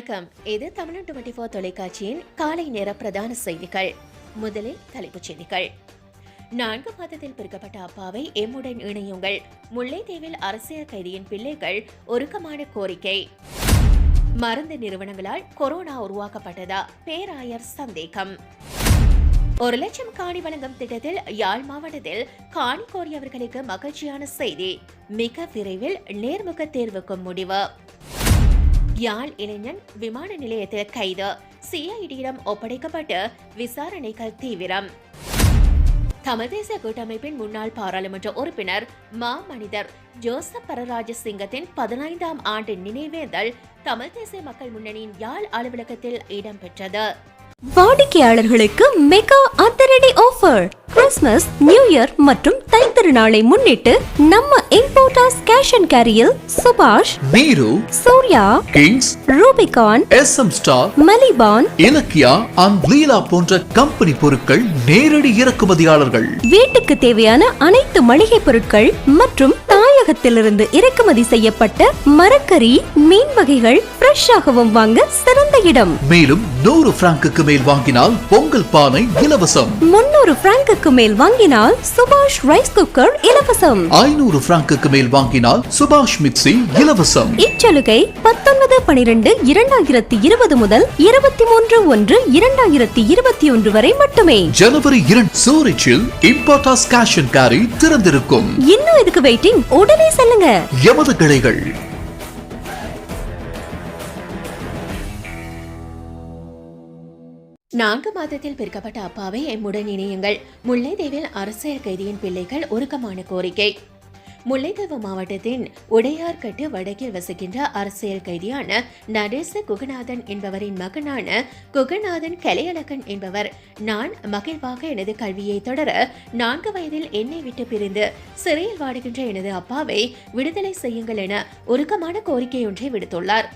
வணக்கம். இது தமிழன் 24 தொலைக்காட்சியின் காலை நேர பிரதான செய்திகள். முதலில் தலைப்புச் செய்திகள். 4 மாதத்தில் பிரிக்கப்பட்ட அப்பாவை எம்முடன் இணையுங்கள். முல்லைத்தீவில் அரசியல் கைதியின் பிள்ளைகள் உருக்கமான கோரிக்கை. மருந்து நிறுவனங்களால் கொரோனா உருவாக்கப்பட்டதா? பேராயர் சந்தேகம். 1 லட்சம் காணி வழங்கும் திட்டத்தில் யாழ் மாவட்டத்தில் காணி கோரியவர்களுக்கு மகிழ்ச்சியான செய்தி. மிக விரைவில் நேர்முக தேர்வுக்கு முடிவு. யாழ் இளைஞன் விமான நிலையத்தில் கைது. சிஐடியிடம் ஒப்படைக்கப்பட்டு விசாரணைகள் தீவிரம். தமிழ் தேசிய கூட்டமைப்பின் முன்னாள் பாராளுமன்ற உறுப்பினர் மாமனிதர் ஜோசப் பரராஜசிங்கத்தின் 15ஆம் ஆண்டு நினைவேந்தல் தமிழ் தேசிய மக்கள் முன்னணியின் யாழ் அலுவலகத்தில் இடம்பெற்றது. வாடிக்கையாளர்களுக்கு மெகா அதிரடி ஆஃபர். கிறிஸ்துமஸ், நியூ இயர் மற்றும் தைத்திருநாளை முன்னிட்டு நம்ம இம்போர்ட்டர்ஸ் கேஷ் அண்ட் கேரியில் Subash, Meeru, Surya, Kings, Rubicon, SM star, மலிபான், இலக்கியா அண்ட் லீலா போன்ற கம்பெனி பொருட்கள் நேரடி இறக்குமதியாளர்கள். வீட்டுக்கு தேவையான அனைத்து மளிகை பொருட்கள் மற்றும் தாயகத்திலிருந்து இறக்குமதி செய்யப்பட்ட மரக்கறி, மீன் வகைகள் ஃப்ரெஷ்ஷாகவும் வாங்க சிறந்த இடம். மேலும் 100 பிராங்குக்கு மேல் வாங்கினால் பொங்கல் பானை இலவசம். 300 பிராங்குக்கு மேல் வாங்கினால் சுபாஷ் ரைஸ் குக்கர் இலவசம். 500 பிராங்குக்கு மேல் வாங்கினால் சுபாஷ் மிக்சி இலவசம். இச்சலுகை 19/12/2020 முதல் 23/1/2021 வரை மட்டுமே. ஜனவரி 2 சூரிச்சில் இம்போர்ட்டர்ஸ் கேஷ் அண்ட் கேரி திறந்திருக்கும். இன்னும் இதுக்கு வெயிட்டிங்? உடனே செல்லுங்க. எமது கிளைகள். 4 மாதத்தில் பிரிக்கப்பட்ட அப்பாவை எம்முடன் இணையுங்கள். முல்லைத்தீவில் அரசியல் கைதியின் பிள்ளைகள் உருக்கமான கோரிக்கை. முல்லைத்தீவு மாவட்டத்தின் உடையார்கட்டு வடக்கில் வசிக்கின்ற அரசியல் கைதியான நடேச குகநாதன் என்பவரின் மகனான குகநாதன் கலையழகன் என்பவர், நான் மகிழ்வாக எனது கல்வியை தொடர 4 வயதில் என்னை விட்டு பிரிந்து சிறையில் வாடுகின்ற எனது அப்பாவை விடுதலை செய்யுங்கள் என உருக்கமான கோரிக்கையொன்றை விடுத்துள்ளார்.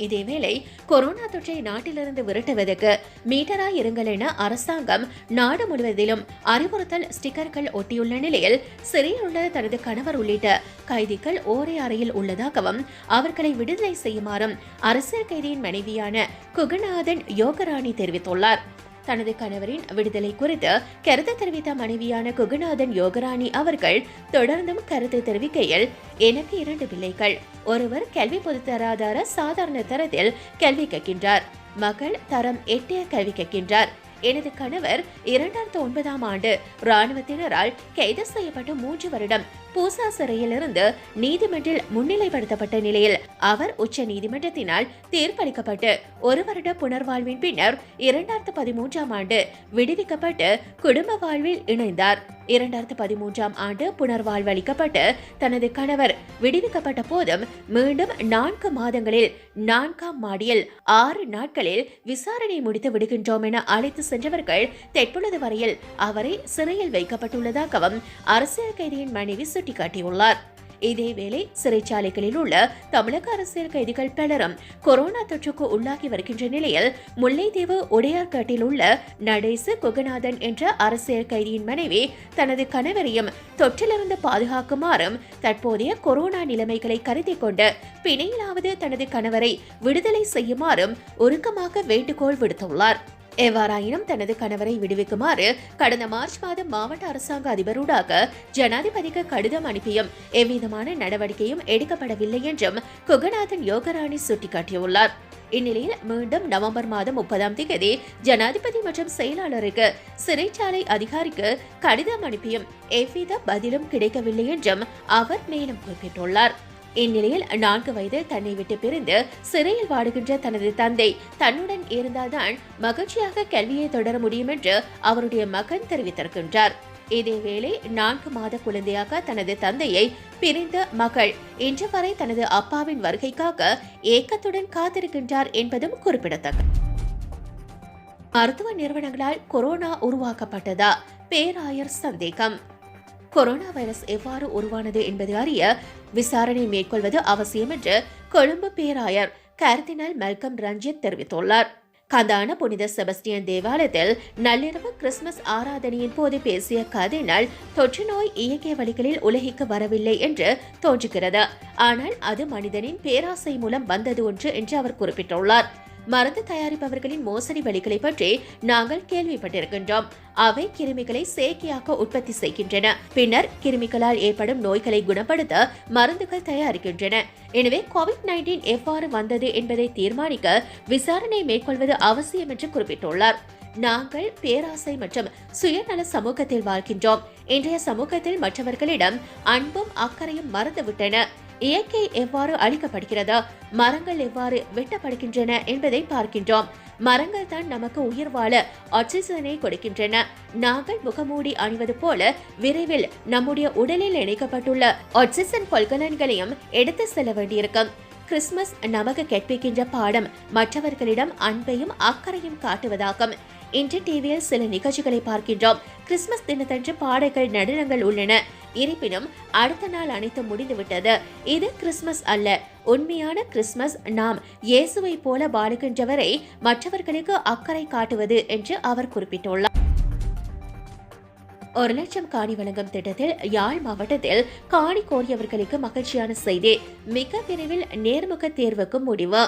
இதேவேளை கொரோனா தொற்றை நாட்டிலிருந்து விரட்டுவதற்கு மீட்டராய் இருங்கள் என அரசாங்கம் நாடு முழுவதிலும் அறிவுறுத்தல் ஸ்டிக்கர்கள் ஒட்டியுள்ள நிலையில் சிறையில் உள்ள தனது கணவர் உள்ளிட்ட கைதிகள் ஓரே அறையில் உள்ளதாகவும் அவர்களை விடுதலை செய்யுமாறும் அரசியல் கைதியின் மனைவியான குகநாதன் யோகராணி தெரிவித்துள்ளார். தனது கணவரின் விடுதலை குறித்து கருத்து தெரிவித்த மனைவியான குகநாதன் யோகராணி அவர்கள் தொடர்ந்தும் கருத்து தெரிவிக்கையில், எனக்கு 2 பிள்ளைகள். ஒருவர் கல்வி பொதுத்தராதார சாதாரண தரத்தில் கல்வி கற்கின்றார். மகள் தரம் 8 கல்வி கற்கின்றார். எனது கணவர் 2009ஆம் ஆண்டு ராணுவத்தினரால் கைது செய்யப்பட்டு 3 வருடம் பூசா சிறையிலிருந்து நீதிமன்றில் முன்னிலைப்படுத்தப்பட்ட நிலையில் அவர் உச்ச நீதிமன்றத்தினால் தீர்ப்பளிக்கப்பட்டு 1 வருட புனர்வாழ்வின் பின்னர் 2013ஆம் ஆண்டு விடுவிக்கப்பட்டு குடும்ப வாழ்வில் இணைந்தார். 2013ஆம் ஆண்டு புனர்வாழ்வு அளிக்கப்பட்டு தனது கணவர் விடுவிக்கப்பட்ட போதும் மீண்டும் 4 மாதங்களில் 4ஆம் மாடியில் 6 நாட்களில் விசாரணை முடித்து விடுகின்றோம் என அழைத்து சென்றவர்கள் தற்பொழுது வரையில் அவரை சிறையில் வைக்கப்பட்டுள்ளதாகவும் அரசியல் கைதியின் மனைவி சுட்டிக்காட்டியுள்ளார். இதேவேளை சிறைச்சாலைகளில் உள்ள தமிழக அரசியல் கைதிகள் பலரும் கொரோனா தொற்றுக்கு உள்ளாகி வருகின்ற நிலையில் முல்லைத்தீவு உடையார்கட்டில் உள்ள நடேச குகநாதன் என்ற அரசியல் கைதியின் மனைவி தனது கணவரையும் தொற்றிலிருந்து பாதுகாக்குமாறும் தற்போதைய கொரோனா நிலைமைகளை கருத்தில் கொண்டு பிணையிலாவது தனது கணவரை விடுதலை செய்யுமாறும் உருக்கமாக வேண்டுகோள் விடுத்துள்ளார். எவ்வாறாயினும் தனது கணவரை விடுவிக்குமாறு கடந்த மார்ச் மாதம் மாவட்ட அரசாங்க அதிபரூடாக ஜனாதிபதிக்கு கடிதம் அனுப்பியும் எவ்விதமான நடவடிக்கையும் எடுக்கப்படவில்லை என்றும் குகநாதன் யோகராணி சுட்டிக்காட்டியுள்ளார். இந்நிலையில் மீண்டும் நவம்பர் மாதம் 30ஆம் தேதி ஜனாதிபதி மற்றும் செயலாளருக்கு சிறைச்சாலை அதிகாரிக்கு கடிதம் அனுப்பியும் எவ்வித பதிலும் கிடைக்கவில்லை என்றும் அவர் மேலும் குறிப்பிட்டுள்ளார். இந்நிலையில் 4 வயதில் தன்னை விட்டு பிரிந்து சிறையில் வாடுகின்ற தனது தந்தை தன்னுடன் இருந்தால்தான் மகிழ்ச்சியாக கல்வியை தொடர முடியும் என்று அவருடைய மகன் தெரிவித்திருக்கின்றார். இதேவேளை 4 மாத குழந்தையாக தனது தந்தையை பிரிந்த மகள் இன்று வரை தனது அப்பாவின் வருகைக்காக ஏக்கத்துடன் காத்திருக்கின்றார் என்பதும் குறிப்பிடத்தக்கது. மருத்துவ நிறுவனங்களால் கொரோனா உருவாக்கப்பட்டதா? பேராயர் சந்தேகம். கொரோனா வைரஸ் எவ்வாறு உருவானது என்பதை அறிய விசாரணை மேற்கொள்வது அவசியம் என்று கொழும்பு பேராயர் கர்தினால் மல்கம் ரஞ்சித் தெரிவித்துள்ளார். கந்தான புனித செபஸ்டியன் தேவாலயத்தில் நள்ளிரவு கிறிஸ்துமஸ் ஆராதனையின் போது பேசிய கர்தினால் தொற்று நோய் இயற்கை வழிகளில் உலகிற்கு வரவில்லை என்று தோன்றுகிறது, ஆனால் அது மனிதனின் பேராசை மூலம் வந்தது ஒன்று என்று அவர் குறிப்பிட்டுள்ளார். மருந்து தயாரிப்பவர்களின் மோசடி வழிகளை பற்றி நாங்கள் கேள்விப்பட்டிருக்கின்றோம். அவை கிருமிகளை செயற்கையாக உற்பத்தி செய்கின்றன. பின்னர் கிருமிகளால் ஏற்படும் நோய்களை குணப்படுத்த மருந்துகள் தயாரிக்கின்றன. எனவே COVID-19 எவ்வாறு வந்தது என்பதை தீர்மானிக்க விசாரணை மேற்கொள்வது அவசியம் என்று குறிப்பிட்டுள்ளார். நாங்கள் பேராசை மற்றும் சுயநல சமூகத்தில் வாழ்கின்றோம். இன்றைய சமூகத்தில் மற்றவர்களிடம் அன்பும் அக்கறையும் மறந்துவிட்டன. இயற்கை எவ்வாறு அழிக்கப்படுகிறது, மரங்கள் எவ்வாறு வெட்டப்படுகின்றன என்பதை பார்க்கின்றோம். மரங்கள் தான் நமக்கு உயிர் வாழ ஆக்சிஜனை கொடுக்கின்றன. நாங்கள் முகமூடி அணிவது போல விரைவில் நம்முடைய உடலில் இணைக்கப்பட்டுள்ள ஆக்சிஜன் கொள்கலன்களையும் எடுத்து செல்ல வேண்டியிருக்கும். கிறிஸ்துமஸ் நமக்கு கற்பிக்கின்ற பாடம் மற்றவர்களிடம் அன்பையும் அக்கறையும் காட்டுவதாகும். இன்று டிவியில் சில நிகழ்ச்சிகளை பார்க்கின்றோம். கிறிஸ்துமஸ் தினத்தன்று பாடல்கள், நடனங்கள் உள்ளன. இருப்பினும் அடுத்த நாள் அனைத்தும் முடிந்துவிட்டது. இது கிறிஸ்துமஸ் அல்ல. உண்மையான கிறிஸ்துமஸ் நாம் இயேசுவை போல வாழுகின்றவரை மற்றவர்களுக்கு அக்கறை காட்டுவது என்று அவர் குறிப்பிட்டுள்ளார். 1 லட்சம் காணி வழங்கும் திட்டத்தில் யாழ் மாவட்டத்தில் காணி கோரியவர்களுக்கு மகிழ்ச்சியான செய்தி. மிக விரைவில் நேர்முக தேர்வுக்கு முடிவு.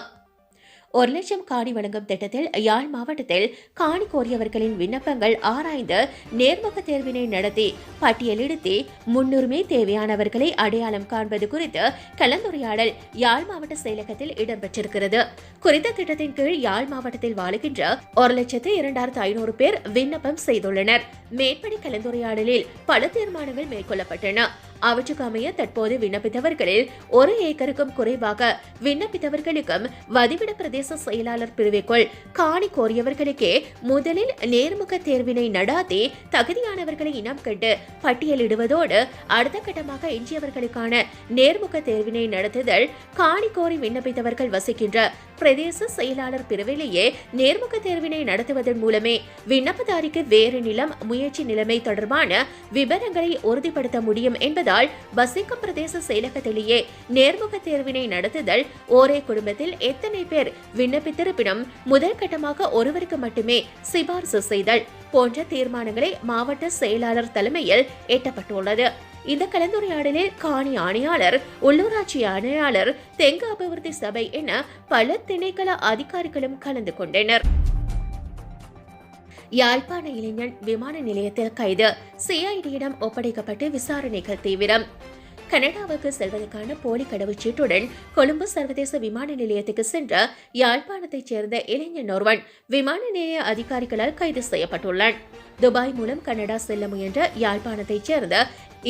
1 லட்சம் காணி வழங்கும் திட்டத்தில் யாழ் மாவட்டத்தில் காணி கோரியவர்களின் விண்ணப்பங்கள் ஆராய்ந்து நேர்முக தேர்வினை நடத்தி பட்டியலிடுத்தி முன்னுரிமை தேவையானவர்களை அடையாளம் காண்பது குறித்து கலந்துரையாடல் யாழ் மாவட்ட செயலகத்தில் இடம்பெற்றிருக்கிறது. குறித்த திட்டத்தின் கீழ் யாழ் மாவட்டத்தில் வாழுகின்ற 1,02,500 பேர் விண்ணப்பம் செய்துள்ளனர். மேற்படி கலந்துரையாடலில் பல தீர்மானங்கள் மேற்கொள்ளப்பட்டன. அவற்றுக்கு அமைய தற்போது விண்ணப்பித்தவர்களில் 1 ஏக்கருக்கும் குறைவாக விண்ணப்பித்தவர்களுக்கும் வதிவிட பிரதேச செயலாளர் பிரிவுக்குள் காணி கோரியவர்களுக்கே முதலில் நேர்முக தேர்வினை நடாத்தி தகுதியானவர்களை இனம் கண்டு பட்டியலிடுவதோடு அடுத்த கட்டமாக எஞ்சியவர்களுக்கான நேர்முக தேர்வினை நடத்துதல், காணி கோரி விண்ணப்பித்தவர்கள் வசிக்கின்ற பிரதேச செயலாளர் பிரிவிலேயே நேர்முக தேர்வினை நடத்துவதன் மூலமே விண்ணப்பதாரிக்கு வேறு நிலம், முயற்சி நிலைமை தொடர்பான விவரங்களை உறுதிப்படுத்த முடியும் என்பதால் வசிக்கும் பிரதேச செயலகத்திலேயே நேர்முக தேர்வினை நடத்துதல், ஒரே குடும்பத்தில் எத்தனை பேர் விண்ணப்பித்திருப்பினும் முதல் கட்டமாக ஒருவருக்கு மட்டுமே சிபார்சு செய்தல் போன்ற தீர்மானங்களை மாவட்ட செயலாளர் தலைமையில் எட்டப்பட்டுள்ளது. இந்த கலந்துரையாடலில் காணி ஆணையாளர், உள்ளூராட்சி ஆணையாளர், தெங்கு அபிவிருத்தி சபை என பல திணைக்கள அதிகாரிகளும் கலந்து கொண்டனர். யாழ்ப்பாண இளைஞன் விமான நிலையத்தில் கைது, சிஐடியிடம் ஒப்படைக்கப்பட்டு விசாரணைகள் தீவிரம். கனடாவுக்கு செல்வதற்கான போலி கடவுச்சீட்டுடன் கொழும்பு சர்வதேச விமான நிலையத்துக்கு சென்ற யாழ்ப்பாணத்தைச் சேர்ந்த இளைஞன் ஒருவன் விமான நிலைய அதிகாரிகளால் கைது செய்யப்பட்டுள்ளான். துபாய் மூலம் கனடா செல்ல முயன்ற யாழ்ப்பாணத்தைச் சேர்ந்த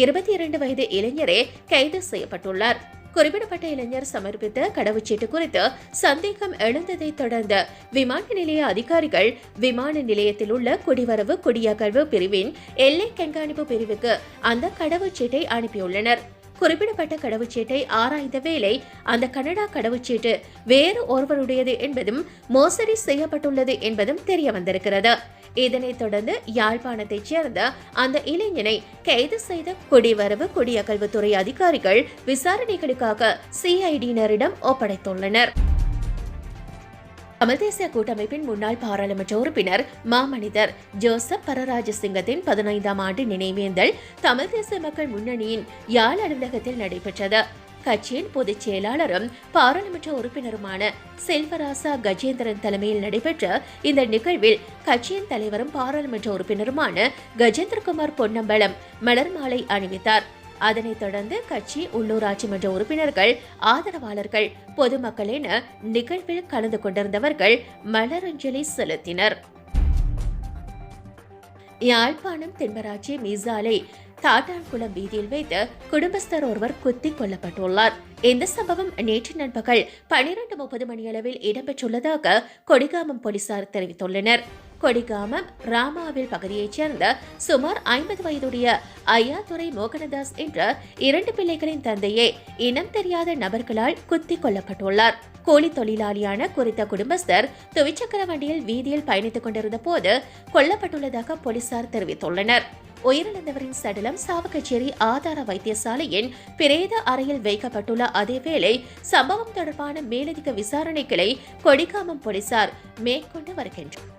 22 வயது இளைஞரே கைது செய்யப்பட்டுள்ளார். குறிப்பிடப்பட்ட இளைஞர் சமர்ப்பித்த கடவுச்சீட்டு குறித்து சந்தேகம் எழுந்ததை தொடர்ந்து விமான நிலைய அதிகாரிகள் விமான நிலையத்தில் உள்ள குடிவரவு குடியகழ்வு பிரிவின் எல்லை கண்காணிப்பு பிரிவுக்கு அந்த கடவுச்சீட்டை அனுப்பியுள்ளனர். குறிப்பிடப்பட்ட கடவுச்சீட்டை ஆராய்ந்த வேளை அந்த கனடா கடவுச்சீட்டு வேறு ஒருவருடையது என்பதும் மோசடி செய்யப்பட்டுள்ளது என்பதும் தெரிய வந்திருக்கிறது. இதனைத் தொடர்ந்து யாழ்ப்பாணத்தைச் சேர்ந்த அந்த இளைஞனை கைது செய்த குடிவரவு குடியகழ்வுத்துறை அதிகாரிகள் விசாரணைகளுக்காக சிஐடியினரிடம் ஒப்படைத்துள்ளனர். தமிழ் தேசிய கூட்டமைப்பின் முன்னாள் பாராளுமன்ற உறுப்பினர் மாமனிதர் ஜோசப் பரராஜசிங்கத்தின் 15ஆம் ஆண்டு நினைவேந்தல் தமிழ் தேசிய மக்கள் முன்னணியின் யாழ் அலுவலகத்தில் நடைபெற்றது. கட்சியின் பொதுச் செயலாளரும் பாராளுமன்ற உறுப்பினருமான செல்வராசா கஜேந்திரன் தலைமையில் நடைபெற்ற இந்த நிகழ்வில் கட்சியின் தலைவரும் பாராளுமன்ற உறுப்பினருமான கஜேந்திரகுமார் பொன்னம்பலம் மலர் மாலை அணிவித்தார். அதனைத் தொடர்ந்து கட்சி, உள்ளூராட்சி மன்ற உறுப்பினர்கள், ஆதரவாளர்கள், பொதுமக்கள் என நிகழ்வில் கலந்து கொண்டிருந்தவர்கள் மலரஞ்சலி செலுத்தினர். யாழ்ப்பாணம் தென்மராட்சி மீசாலை தாட்டான்குளம் வீதியில் வைத்து குடும்பஸ்தர் ஒருவர் குத்திக் கொல்லப்பட்டுள்ளார். இந்த சம்பவம் நேற்று நண்பகல் 12:30 மணியளவில் இடம்பெற்றுள்ளதாக கொடிகாமம் போலீசார் தெரிவித்துள்ளனர். கொடிகாமம் ராமாவில் பகுதியைச் சேர்ந்த சுமார் 50 வயதுடைய ஐயாதுரை மோகனதாஸ் என்ற 2 பிள்ளைகளின் தந்தையே இனம் தெரியாத நபர்களால் குத்திக் கொல்லப்பட்டுள்ளார். கூலி தொழிலாளியான குறித்த குடும்பஸ்தர் துவிச்சக்கர வண்டியில் வீதியில் பயணித்துக் கொண்டிருந்த போது கொல்லப்பட்டுள்ளதாக போலீசார் தெரிவித்துள்ளனர். உயிரிழந்தவரின் சடலம் சாவகச்சேரி ஆதார வைத்தியசாலையின் பிரேத அறையில் வைக்கப்பட்டுள்ள அதேவேளை சம்பவம் தொடர்பான மேலதிக விசாரணைகளை கொடிகாமம் போலீசார் மேற்கொண்டு வருகின்றனர்.